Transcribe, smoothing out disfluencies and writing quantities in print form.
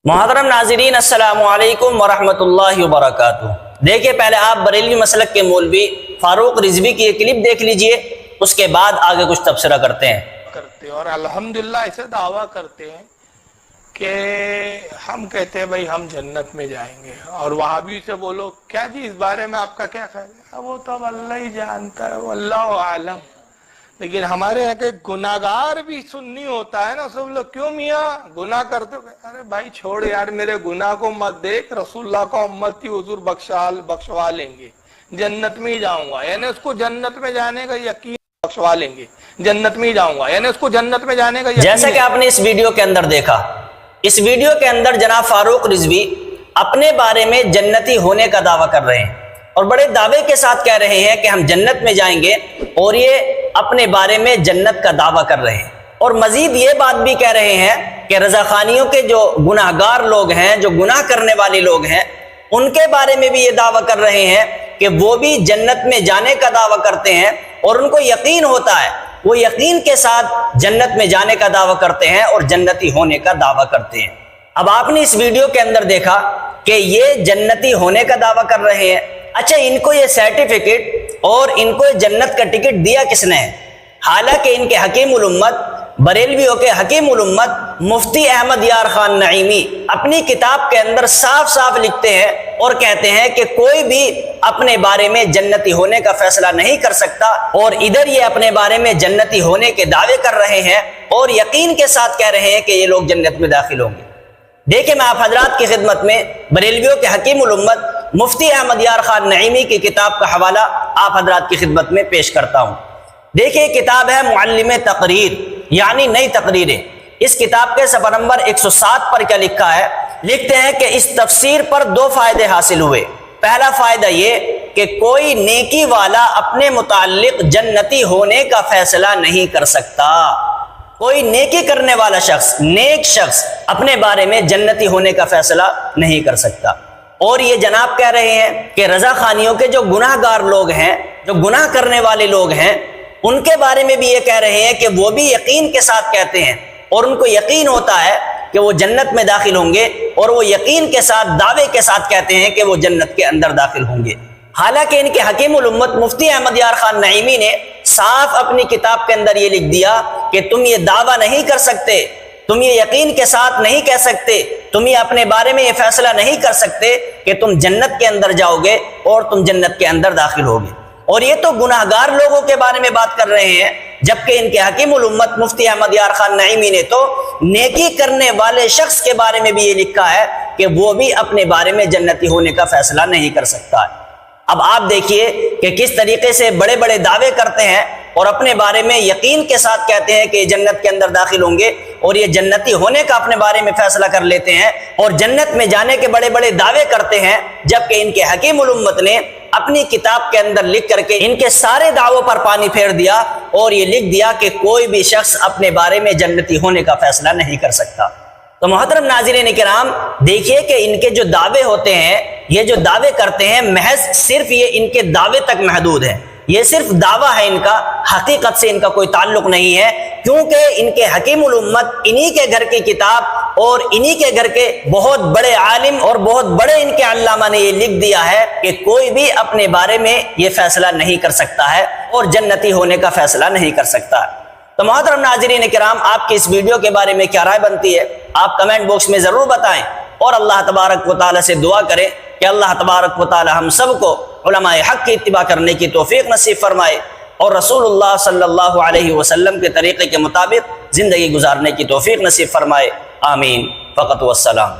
محترم ناظرین، السلام علیکم ورحمۃ اللہ وبرکاتہ۔ دیکھیں، پہلے آپ بریلوی مسلک کے مولوی فاروق رضوی کی ایک کلپ دیکھ لیجئے، اس کے بعد آگے کچھ تبصرہ کرتے ہیں۔ اور الحمدللہ اسے دعویٰ کرتے ہیں کہ ہم کہتے ہیں بھائی ہم جنت میں جائیں گے، اور وہابی سے بولو کیا جی اس بارے میں آپ کا کیا خیال ہے؟ وہ تو اب اللہ ہی جانتا ہے، واللہ عالم۔ لیکن ہمارے یہاں کے گناہگار بھی سنی ہوتا ہے نا، سب لوگ کیوں میاں گناہ کرتے ہو؟ ارے بھائی چھوڑ یار، میرے گناہ کو مت دیکھ، رسول اللہ کا امت تھی، حضور بخشوا لیں گے، جنت میں ہی جاؤں گا، یعنی اس کو جنت میں جانے کا یقین، بخشوا لیں گے جنت میں ہی جاؤں گا، یعنی اس کو جنت میں جانے کا یقین۔ جیسا کہ آپ نے اس ویڈیو کے اندر دیکھا، اس ویڈیو کے اندر جناب فاروق رضوی اپنے بارے میں جنتی ہونے کا دعویٰ کر رہے ہیں، اور بڑے دعوے کے ساتھ کہہ رہے ہیں کہ ہم جنت میں جائیں گے، اور یہ اپنے بارے میں جنت کا دعویٰ کر رہے ہیں۔ اور مزید یہ بات بھی کہہ رہے ہیں کہ رضا خانیوں کے جو گناہگار لوگ ہیں، جو گناہ کرنے والے لوگ ہیں، ان کے بارے میں بھی یہ دعویٰ کر رہے ہیں کہ وہ بھی جنت میں جانے کا دعویٰ کرتے ہیں، اور ان کو یقین ہوتا ہے، وہ یقین کے ساتھ جنت میں جانے کا دعویٰ کرتے ہیں اور جنتی ہونے کا دعویٰ کرتے ہیں۔ اب آپ نے اس ویڈیو کے اندر دیکھا کہ یہ جنتی ہونے کا دعویٰ کر رہے ہیں۔ اچھا، ان کو یہ سرٹیفکیٹ اور ان کو جنت کا ٹکٹ دیا کس نے ہے؟ حالانکہ ان کے حکیم الامت، بریلویوں کے حکیم الامت مفتی احمد یار خان نعیمی اپنی کتاب کے اندر صاف صاف لکھتے ہیں اور کہتے ہیں کہ کوئی بھی اپنے بارے میں جنتی ہونے کا فیصلہ نہیں کر سکتا، اور ادھر یہ اپنے بارے میں جنتی ہونے کے دعوے کر رہے ہیں اور یقین کے ساتھ کہہ رہے ہیں کہ یہ لوگ جنت میں داخل ہوں گے۔ دیکھیں، میں آپ حضرات کی خدمت میں بریلویوں کے حکیم الامت مفتی احمد یار خان نعیمی کی کتاب کا حوالہ آپ حضرات کی خدمت میں پیش کرتا ہوں۔ دیکھیں، کتاب ہے معلم تقریر، یعنی نئی تقریریں۔ اس کتاب کے صفحہ نمبر 107 پر کیا لکھا ہے؟ لکھتے ہیں کہ اس تفسیر پر دو فائدے حاصل ہوئے۔ پہلا فائدہ یہ کہ کوئی نیکی والا اپنے متعلق جنتی ہونے کا فیصلہ نہیں کر سکتا۔ کوئی نیکی کرنے والا شخص، نیک شخص اپنے بارے میں جنتی ہونے کا فیصلہ نہیں کر سکتا۔ اور یہ جناب کہہ رہے ہیں کہ رضا خانیوں کے جو گناہ گار لوگ ہیں، جو گناہ کرنے والے لوگ ہیں، ان کے بارے میں بھی یہ کہہ رہے ہیں کہ وہ بھی یقین کے ساتھ کہتے ہیں، اور ان کو یقین ہوتا ہے کہ وہ جنت میں داخل ہوں گے، اور وہ یقین کے ساتھ، دعوے کے ساتھ کہتے ہیں کہ وہ جنت کے اندر داخل ہوں گے۔ حالانکہ ان کے حکیم الامت مفتی احمد یار خان نعیمی نے صاف اپنی کتاب کے اندر یہ لکھ دیا کہ تم یہ دعویٰ نہیں کر سکتے، تم یہ یقین کے ساتھ نہیں کہہ سکتے، تم یہ اپنے بارے میں یہ فیصلہ نہیں کر سکتے کہ تم جنت کے اندر جاؤ گے اور تم جنت کے اندر داخل ہوگے۔ اور یہ تو گناہگار لوگوں کے بارے میں بات کر رہے ہیں، جبکہ ان کے حکیم الامت مفتی احمد یار خان نعیمی نے تو نیکی کرنے والے شخص کے بارے میں بھی یہ لکھا ہے کہ وہ بھی اپنے بارے میں جنتی ہونے کا فیصلہ نہیں کر سکتا ہے۔ اب آپ دیکھیے کہ کس طریقے سے بڑے بڑے دعوے کرتے ہیں اور اپنے بارے میں یقین کے ساتھ کہتے ہیں کہ یہ جنت کے اندر داخل ہوں گے، اور یہ جنتی ہونے کا اپنے بارے میں فیصلہ کر لیتے ہیں، اور جنت میں جانے کے بڑے بڑے دعوے کرتے ہیں، جبکہ ان کے حکیم الامت نے اپنی کتاب کے اندر لکھ کر کے ان کے سارے دعووں پر پانی پھیر دیا، اور یہ لکھ دیا کہ کوئی بھی شخص اپنے بارے میں جنتی ہونے کا فیصلہ نہیں کر سکتا۔ تو محترم ناظرین کرام، دیکھیے کہ ان کے جو دعوے ہوتے ہیں، یہ جو دعوے کرتے ہیں، محض صرف یہ ان کے دعوے تک محدود ہے، یہ صرف دعویٰ ہے ان کا، حقیقت سے ان کا کوئی تعلق نہیں ہے، کیونکہ ان کے حکیم الامت انہی کے گھر کی کتاب اور انہی کے گھر کے بہت بڑے عالم اور بہت بڑے ان کے علامہ نے یہ لکھ دیا ہے کہ کوئی بھی اپنے بارے میں یہ فیصلہ نہیں کر سکتا ہے اور جنتی ہونے کا فیصلہ نہیں کر سکتا ہے۔ تو محترم ناظرین کرام، آپ کی اس ویڈیو کے بارے میں کیا رائے بنتی ہے؟ آپ کمنٹ باکس میں ضرور بتائیں، اور اللہ تبارک و تعالی سے دعا کریں کہ اللہ تبارک و تعالی ہم سب کو علماء حق کی اتباع کرنے کی توفیق نصیب فرمائے، اور رسول اللہ صلی اللہ علیہ وسلم کے طریقے کے مطابق زندگی گزارنے کی توفیق نصیب فرمائے۔ آمین، فقط والسلام۔